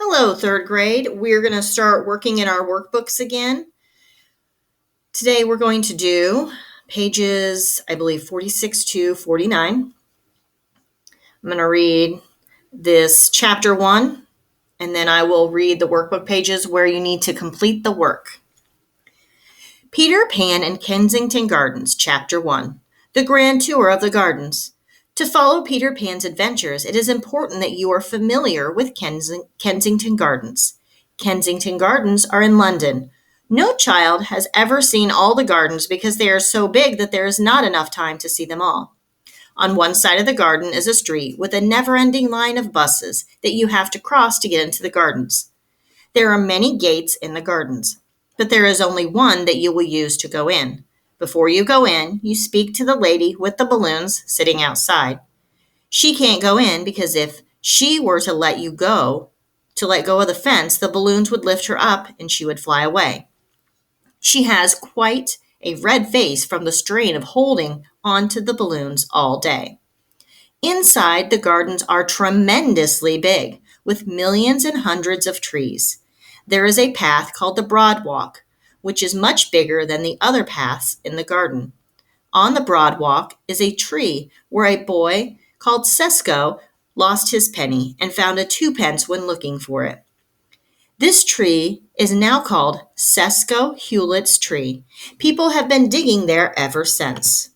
Hello, third grade. We're going to start working in our workbooks again. Today we're going to do pages, I believe, 46 to 49. I'm going to read this chapter 1, and then I will read the workbook pages where you need to complete the work. Peter Pan and Kensington Gardens, Chapter 1, The Grand Tour of the Gardens. To follow Peter Pan's adventures, it is important that you are familiar with Kensington Gardens. Kensington Gardens are in London. No child has ever seen all the gardens because they are so big that there is not enough time to see them all. On one side of the garden is a street with a never-ending line of buses that you have to cross to get into the gardens. There are many gates in the gardens, but there is only one that you will use to go in. Before you go in, you speak to the lady with the balloons sitting outside. She can't go in because if she were to let go of the fence, the balloons would lift her up and she would fly away. She has quite a red face from the strain of holding onto the balloons all day. Inside, the gardens are tremendously big, with millions and hundreds of trees. There is a path called the Broad Walk, which is much bigger than the other paths in the garden. On the Broad Walk is a tree where a boy called Sesko lost his penny and found a 2-pence when looking for it. This tree is now called Sesko Hewlett's tree. People have been digging there ever since.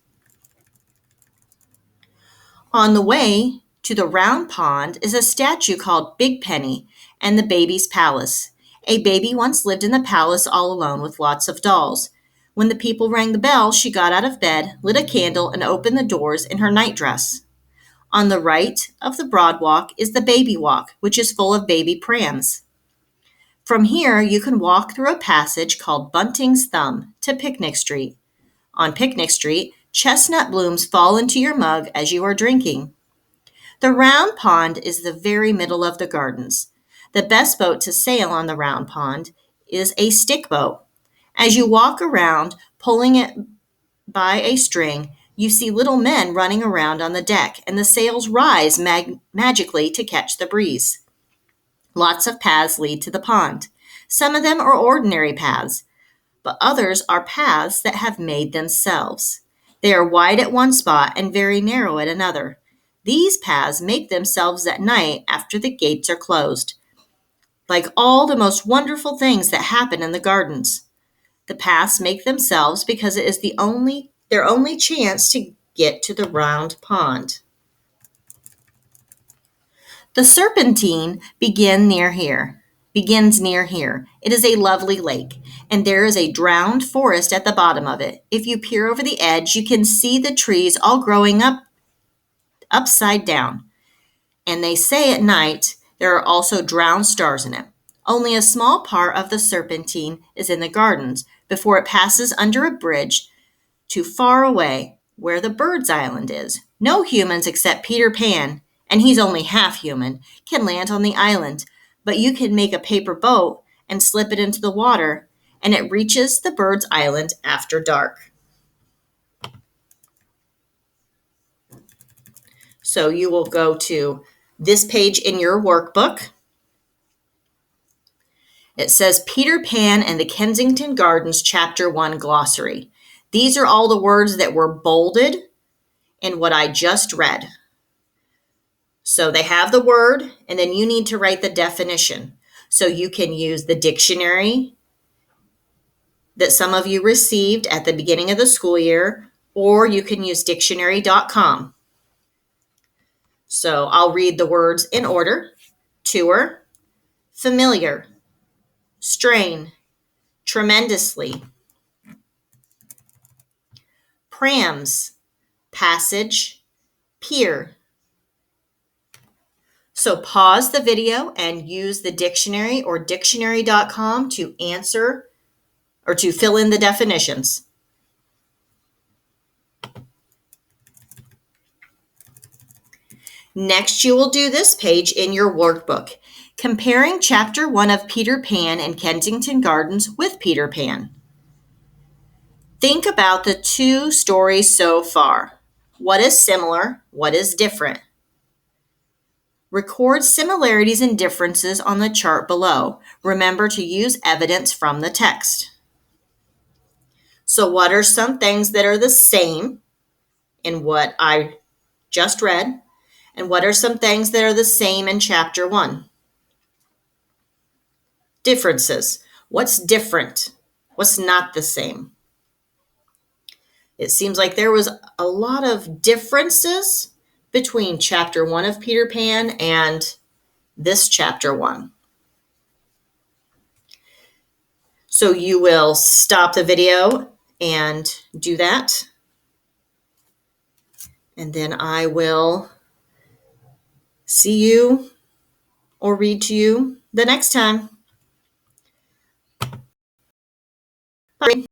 On the way to the round pond is a statue called Big Penny and the Baby's Palace. A baby once lived in the palace all alone with lots of dolls. When the people rang the bell, she got out of bed, lit a candle, and opened the doors in her nightdress. On the right of the Broad Walk is the Baby Walk, which is full of baby prams. From here, you can walk through a passage called Bunting's Thumb to Picnic Street. On Picnic Street, chestnut blooms fall into your mug as you are drinking. The round pond is the very middle of the gardens. The best boat to sail on the round pond is a stick boat. As you walk around, pulling it by a string, you see little men running around on the deck, and the sails rise magically to catch the breeze. Lots of paths lead to the pond. Some of them are ordinary paths, but others are paths that have made themselves. They are wide at one spot and very narrow at another. These paths make themselves at night after the gates are closed. Like all the most wonderful things that happen in the gardens, the paths make themselves because it is their only chance to get to the round pond. The Serpentine begins near here. It is a lovely lake, and there is a drowned forest at the bottom of it. If you peer over the edge, you can see the trees all growing up upside down. And they say at night there are also drowned stars in it. Only a small part of the Serpentine is in the gardens before it passes under a bridge to far away where the Birds' Island is. No humans except Peter Pan, and he's only half human, can land on the island, but you can make a paper boat and slip it into the water, and it reaches the Birds' Island after dark. So you will go to this page in your workbook. It says Peter Pan and the Kensington Gardens, Chapter 1 Glossary. These are all the words that were bolded in what I just read. So they have the word, and then you need to write the definition. So you can use the dictionary that some of you received at the beginning of the school year, or you can use dictionary.com. So I'll read the words in order. Tour, familiar, strain, tremendously. Prams, passage, pier. So pause the video and use the dictionary or dictionary.com to answer or to fill in the definitions. Next, you will do this page in your workbook, comparing Chapter 1 of Peter Pan and Kensington Gardens with Peter Pan. Think about the two stories so far. What is similar? What is different? Record similarities and differences on the chart below. Remember to use evidence from the text. So what are some things that are the same in what I just read? And what are some things that are the same in chapter 1? Differences. What's different? What's not the same? It seems like there was a lot of differences between chapter 1 of Peter Pan and this chapter 1. So you will stop the video and do that. And then I will see you or read to you the next time. Bye.